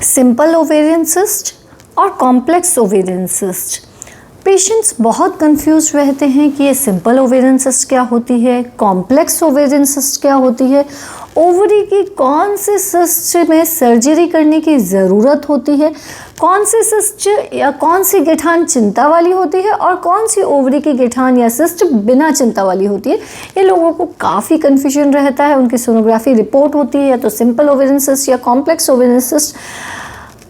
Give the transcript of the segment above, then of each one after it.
Simple ovarian cyst और complex ovarian cyst. Patients बहुत confuse रहते हैं कि ये सिंपल ओवेरियन सिस्ट क्या होती है, कॉम्प्लेक्स ओवेरियन सिस्ट क्या होती है, ओवरी की कौन से सिस्ट में सर्जरी करने की ज़रूरत होती है, कौन सी सिस्ट या कौन सी गिठान चिंता वाली होती है और कौन सी ओवरी की गिठान या सिस्ट बिना चिंता वाली होती है। ये लोगों को काफ़ी कन्फ्यूजन रहता है। उनकी सोनोग्राफी रिपोर्ट होती है या तो सिंपल ओवेरियन सिस्ट या कॉम्प्लेक्स ओवेरियन सिस्ट।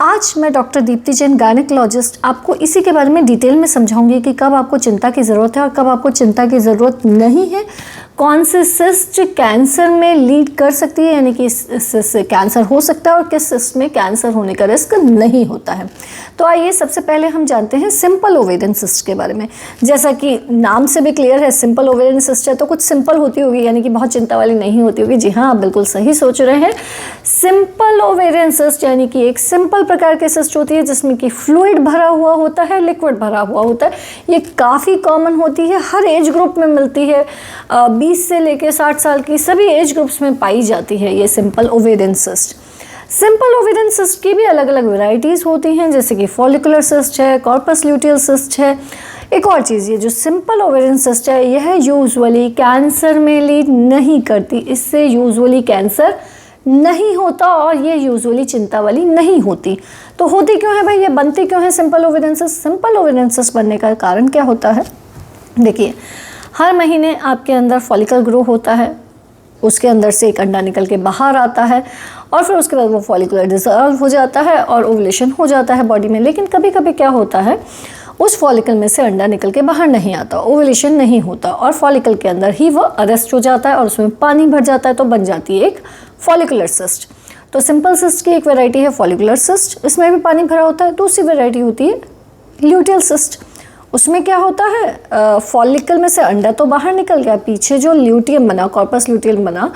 आज मैं डॉक्टर दीप्ति जैन गायनेकोलॉजिस्ट आपको इसी के बारे में डिटेल में समझाऊंगी कि कब आपको चिंता की ज़रूरत है और कब आपको चिंता की ज़रूरत नहीं है, कौन से सिस्ट कैंसर में लीड कर सकती है, यानी कि इससे कैंसर हो सकता है और किस सिस्ट में कैंसर होने का रिस्क नहीं होता है। तो आइए सबसे पहले हम जानते हैं सिंपल ओवेरियन सिस्ट के बारे में। जैसा कि नाम से भी क्लियर है, सिंपल ओवेरियन सिस्ट है तो कुछ सिंपल होती होगी, यानी कि बहुत चिंता वाली नहीं होती होगी। जी हाँ, आप बिल्कुल सही सोच रहे हैं। सिंपल ओवेरियन सिस्ट यानी कि एक सिंपल प्रकार की सिस्ट होती है जिसमें कि फ्लूइड भरा हुआ होता है, लिक्विड भरा हुआ होता है। ये काफ़ी कॉमन होती है, हर एज ग्रुप में मिलती है। 20 से लेकर 60 साल की सभी एज ग्रुप्स में पाई जाती है ये simple ovarian cyst. Simple ovarian cyst की भी अलग अलग वैरायटीज़ होती हैं, जैसे कि फॉलिकुलर सिस्ट है, कॉर्पस ल्यूटियल सिस्ट है। एक और चीज़, ये जो सिंपल ओवेरियन सिस्ट है यह यूजुअली कैंसर में लीड नहीं करती, इससे यूजुअली कैंसर नहीं होता और ये यूजुअली चिंता वाली नहीं होती। तो होती क्यों है भाई, ये बनती क्यों है simple ovarian cyst? Simple ovarian cyst बनने का कारण क्या होता है? देखिए, हर महीने आपके अंदर फॉलिकल ग्रो होता है, उसके अंदर से एक अंडा निकल के बाहर आता है और फिर उसके बाद वो फॉलिकुलर डिसॉल्व हो जाता है और ओवुलेशन हो जाता है बॉडी में। लेकिन कभी कभी क्या होता है, उस फॉलिकल में से अंडा निकल के बाहर नहीं आता, ओवुलेशन नहीं होता और फॉलिकल के अंदर ही वो अरेस्ट हो जाता है और उसमें पानी भर जाता है, तो बन जाती है एक फॉलिकुलर सिस्ट। तो सिंपल सिस्ट की एक वैरायटी है फॉलिकुलर सिस्ट, इसमें भी पानी भरा होता है। दूसरी वैरायटी होती है ल्यूटियल सिस्ट। उसमें क्या होता है, फॉलिकल में से अंडा तो बाहर निकल गया, पीछे जो ल्यूटियम बना, कॉर्पस ल्यूटियम बना,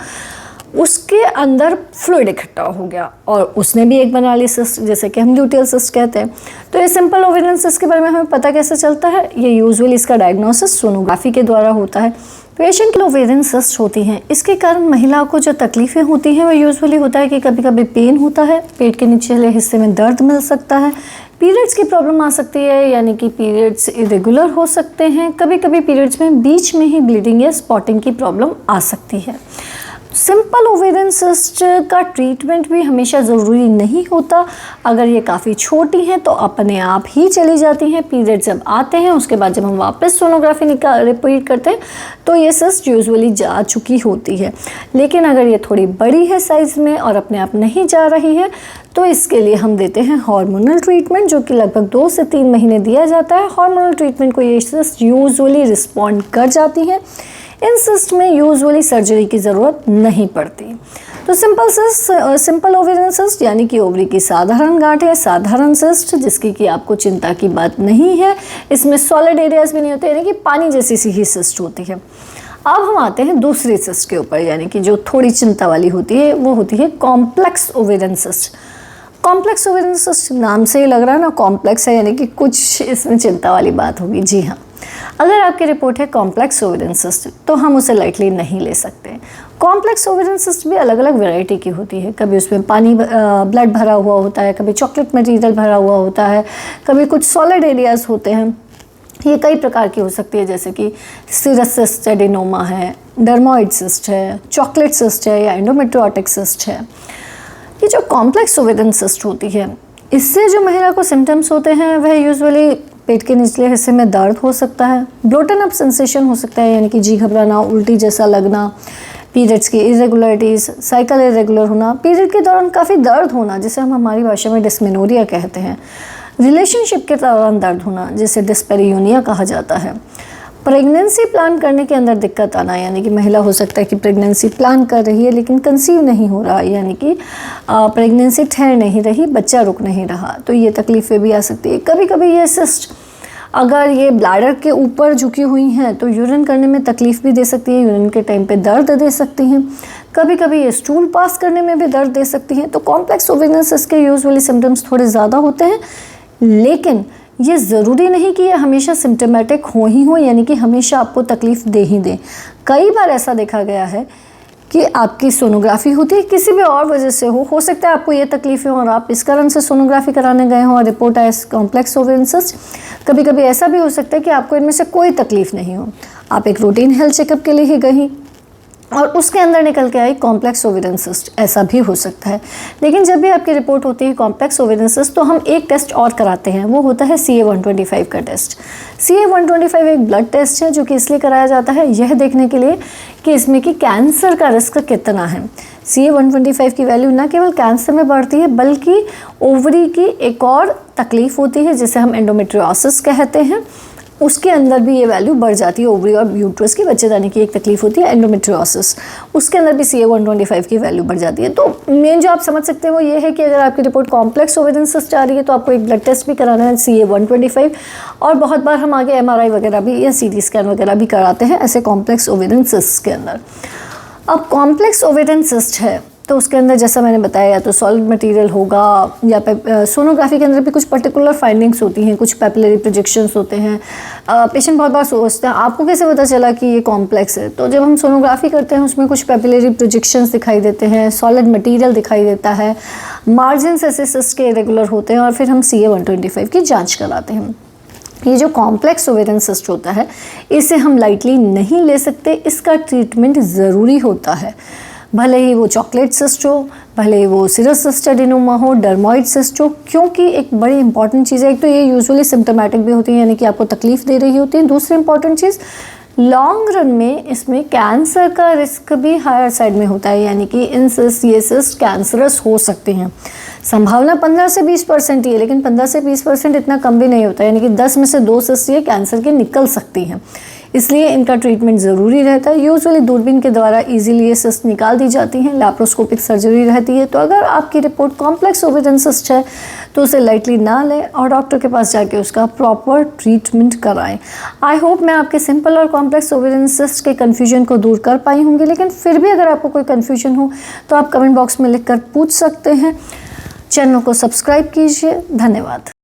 उसके अंदर फ्लूइड इकट्ठा हो गया और उसने भी एक बना ली सिस्ट, जैसे कि हम ल्यूटियल सिस्ट कहते हैं। तो ये सिंपल ओवेरियन सिस्ट के बारे में हमें पता कैसे चलता है? ये यूजुअली इसका डायग्नोसिस सोनोग्राफी के द्वारा होता है। पेशेंट की ओवेरियन सिस्ट होती हैं, इसके कारण महिला को जो तकलीफ़ें होती हैं वो यूजुअली होता है कि कभी कभी पेन होता है, पेट के निचले हिस्से में दर्द मिल सकता है, पीरियड्स की प्रॉब्लम आ सकती है, यानी कि पीरियड्स इरेगुलर हो सकते हैं, कभी कभी पीरियड्स में बीच में ही ब्लीडिंग या स्पॉटिंग की प्रॉब्लम आ सकती है। सिंपल ओवेरियन सिस्ट का ट्रीटमेंट भी हमेशा ज़रूरी नहीं होता। अगर ये काफ़ी छोटी हैं तो अपने आप ही चली जाती हैं। पीरियड जब आते हैं उसके बाद जब हम वापस सोनोग्राफी रिपीट करते हैं तो ये सिस्ट यूजुअली जा चुकी होती है। लेकिन अगर ये थोड़ी बड़ी है साइज़ में और अपने आप नहीं जा रही है तो इसके लिए हम देते हैं हार्मोनल ट्रीटमेंट, जो कि लगभग 2 से 3 महीने दिया जाता है। हार्मोनल ट्रीटमेंट को ये सिस्ट यूजुअली रिस्पॉन्ड कर जाती है। इन सिस्ट में यूजुअली सर्जरी की ज़रूरत नहीं पड़ती। तो सिंपल ओवेरियन सिस्ट यानी कि ओवरी की साधारण गांठ है, साधारण सिस्ट जिसकी कि आपको चिंता की बात नहीं है। इसमें सॉलिड एरियाज भी नहीं होते, यानी कि पानी जैसी सी ही सिस्ट होती है। अब हम आते हैं दूसरी सिस्ट के ऊपर, यानी कि जो थोड़ी चिंता वाली होती है, वो होती है complex ovarian cyst. Complex ovarian cyst नाम से ही लग रहा है ना, कॉम्प्लेक्स है यानी कि कुछ इसमें चिंता वाली बात होगी। जी हाँ, अगर आपकी रिपोर्ट है कॉम्प्लेक्स ओवेरियन सिस्ट तो हम उसे लाइटली नहीं ले सकते। कॉम्प्लेक्स ओवेरियन सिस्ट भी अलग अलग वैरायटी की होती है। कभी उसमें पानी ब्लड भरा हुआ होता है, कभी चॉकलेट मटेरियल भरा हुआ होता है, कभी कुछ सॉलिड एरियाज होते हैं। ये कई प्रकार की हो सकती है, जैसे कि सीरस सिस्ट एडेनोमा है, डर्मोइड सिस्ट है, चॉकलेट सिस्ट है या एंडोमेट्रियोटिक सिस्ट है। ये जो कॉम्प्लेक्स ओवेरियन सिस्ट होती है, इससे जो महिला को सिम्टम्स होते हैं वह यूजुअली पेट के निचले हिस्से में दर्द हो सकता है, ब्लोटन अप सेंसेशन हो सकता है, यानी कि जी घबराना, उल्टी जैसा लगना, पीरियड्स की इरेगुलरिटीज़, साइकिल इरेगुलर होना, पीरियड के दौरान काफ़ी दर्द होना जिसे हम हमारी भाषा में डिस्मेनोरिया कहते हैं, रिलेशनशिप के दौरान दर्द होना जिसे डिस्पेरियोनिया कहा जाता है, प्रेगनेंसी प्लान करने के अंदर दिक्कत आना, यानी कि महिला हो सकता है कि प्रेगनेंसी प्लान कर रही है लेकिन कंसीव नहीं हो रहा, यानी कि प्रेगनेंसी ठहर नहीं रही, बच्चा रुक नहीं रहा, तो ये तकलीफ़ें भी आ सकती है। कभी कभी ये सिस्ट अगर ये ब्लैडर के ऊपर झुकी हुई हैं तो यूरिन करने में तकलीफ़ भी दे सकती है, यूरिन के टाइम पे दर्द दे सकती हैं। कभी कभी ये स्टूल पास करने में भी दर्द दे सकती हैं। तो कॉम्प्लेक्स ओवेरियन सिस्ट के यूजुअली सिम्टम्स थोड़े ज़्यादा होते हैं, लेकिन ये ज़रूरी नहीं कि ये हमेशा सिम्टोमेटिक हो ही हो, यानी कि हमेशा आपको तकलीफ़ दे ही दे। कई बार ऐसा देखा गया है कि आपकी सोनोग्राफी होती है, किसी भी और वजह से हो सकता है आपको ये तकलीफ़ें और आप इस कारण से सोनोग्राफी कराने गए हों और रिपोर्ट आए कॉम्प्लेक्स ओवेरियन सिस्ट। कभी कभी ऐसा भी हो सकता है कि आपको इनमें से कोई तकलीफ़ नहीं हो, आप एक रूटीन हेल्थ चेकअप के लिए ही गई और उसके अंदर निकल के आई कॉम्प्लेक्स ओवेरियन सिस्ट, ऐसा भी हो सकता है। लेकिन जब भी आपकी रिपोर्ट होती है कॉम्प्लेक्स ओवेरियन सिस्ट तो हम एक टेस्ट और कराते हैं, वो होता है CA-125 का टेस्ट। CA-125 एक ब्लड टेस्ट है जो कि इसलिए कराया जाता है यह देखने के लिए कि इसमें कि कैंसर का रिस्क कितना है। CA-125 की वैल्यू न केवल कैंसर में बढ़ती है बल्कि ओवरी की एक और तकलीफ़ होती है जिसे हम एंडोमेट्रियोसिस कहते हैं, उसके अंदर भी ये वैल्यू बढ़ जाती है। ओवरी और यूट्रस की बच्चेदानी की एक तकलीफ होती है एंडोमेट्रियोसिस, उसके अंदर भी CA-125 की वैल्यू बढ़ जाती है। तो मेन जो आप समझ सकते हैं वो ये है कि अगर आपकी रिपोर्ट कॉम्प्लेक्स ओवेरियन सिस्ट आ रही है तो आपको एक ब्लड टेस्ट भी कराना है CA-125, और बहुत बार हम आगे MRI वगैरह भी या CT स्कैन वगैरह भी कराते हैं ऐसे कॉम्प्लेक्स ओवेरियन सिस्ट के अंदर। अब कॉम्प्लेक्स ओवेरियन सिस्ट है तो उसके अंदर जैसा मैंने बताया या तो सॉलिड मटेरियल होगा या सोनोग्राफी के अंदर भी कुछ पर्टिकुलर फाइंडिंग्स होती हैं, कुछ पैपिलरी प्रोजेक्शंस होते हैं। पेशेंट बहुत बार सोचते हैं आपको कैसे पता चला कि ये कॉम्प्लेक्स है, तो जब हम सोनोग्राफी करते हैं उसमें कुछ पैपिलरी प्रोजेक्शंस दिखाई देते हैं, सॉलिड मटेरियल दिखाई देता है, मार्जिन्स ऐसे सिस्ट के इरेगुलर होते हैं और फिर हम CA-125 की जाँच कराते हैं। ये जो कॉम्प्लेक्स ओवेरियन सिस्ट होता है इसे हम लाइटली नहीं ले सकते, इसका ट्रीटमेंट ज़रूरी होता है। भले ही वो चॉकलेट सिस्ट हो, भले ही वो सिरस सिस्ट एडिनोमा हो, डर्मोइड सिस्ट हो, क्योंकि एक बड़ी इंपॉर्टेंट चीज़ है, एक तो ये यूजुअली सिम्टोमेटिक भी होती है यानी कि आपको तकलीफ़ दे रही होती है। दूसरी इंपॉर्टेंट चीज़, लॉन्ग रन में इसमें कैंसर का रिस्क भी हायर साइड में होता है, यानी कि इन सिस्ट ये सिस्ट कैंसरस हो सकते हैं। संभावना 15 से 20% ही है, लेकिन 15 से 20% इतना कम भी नहीं होता, यानी कि 10 में से 2 सिस्ट ये कैंसर की निकल सकती हैं, इसलिए इनका ट्रीटमेंट ज़रूरी रहता है। यूजुअली दूरबीन के द्वारा इजीली ये सिस्ट निकाल दी जाती हैं, लैप्रोस्कोपिक सर्जरी रहती है। तो अगर आपकी रिपोर्ट कॉम्प्लेक्स ओवेरियन सिस्ट है तो उसे लाइटली ना लें और डॉक्टर के पास जाके उसका प्रॉपर ट्रीटमेंट कराएं। आई होप मैं आपके सिंपल और कॉम्प्लेक्स ओवेरियन सिस्ट के कन्फ्यूजन को दूर कर पाई होंगी, लेकिन फिर भी अगर आपको कोई कन्फ्यूजन हो तो आप कमेंट बॉक्स में लिख कर पूछ सकते हैं। चैनल को सब्सक्राइब कीजिए। धन्यवाद।